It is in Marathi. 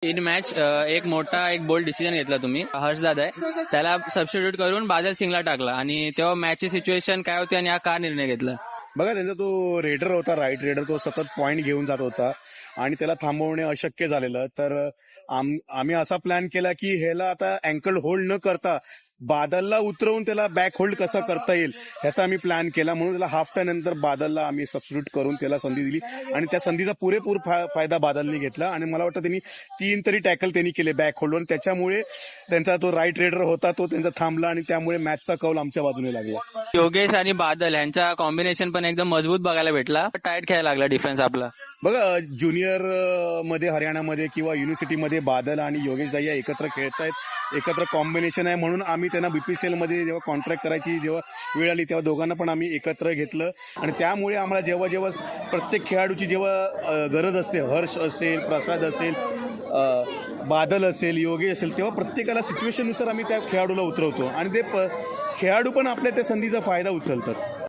इन मॅच एक मोठा एक बोल्ड डिसिजन घेतला तुम्ही. हर्षदादा आहे त्याला सबस्टिट्यूट करून बादल सिंगला टाकला आणि तेव्हा मॅचची सिच्युएशन काय होती आणि हा का निर्णय घेतला? बघा, त्यांचा तो रेडर होता, राईट रेडर, तो सतत पॉईंट घेऊन जात होता आणि त्याला थांबवणे अशक्य झालेलं. तर आम्ही असा प्लॅन केला की ह्याला आता अँकल होल्ड न करता बादलला उतरवून त्याला बॅक होल्ड कसा करता येईल ह्याचा आम्ही प्लॅन केला. म्हणून त्याला हाफ टाइम नंतर बादलला आम्ही सबस्टिट्यूट करून त्याला संधी दिली आणि त्या संधीचा पुरेपूर फायदा बादलने घेतला आणि मला वाटतं त्यांनी 3 तरी टॅकल त्यांनी केले बॅक होल्डवर. त्याच्यामुळे त्यांचा तो राईट रेडर होता तो त्यांचा थांबला आणि त्यामुळे मॅचचा कौल आमच्या बाजूने लागला. योगेश आणि बादल यांचा कॉम्बिनेशन पण एकदम मजबूत बघायला भेटला. टाईट खेळायला लागला डिफेन्स आपला. बघा, ज्युनियर मध्ये हरियाणामध्ये किंवा युनिव्हर्सिटीमध्ये बादल आणि योगेश दाईया एकत्र खेळतायत, एकत्र कॉम्बिनेशन आहे. म्हणून आम्ही त्यांना बीपीसीएल मध्ये जेव्हा कॉन्ट्रॅक्ट करायची जेव्हा वेळ आली तेव्हा दोघांना पण आम्ही एकत्र घेतलं आणि त्यामुळे आम्हाला जेव्हा जेव्हा प्रत्येक खेळाडूची जेव्हा गरज असते, हर्ष असेल, प्रसाद असेल, बादल असेल, योगेश असेल, तेव्हा प्रत्येकाला सिच्युएशननुसार आम्ही त्या खेळाडूला उतरवतो आणि ते खेळाडू पण आपल्या त्या संधीचा फायदा उचलतात.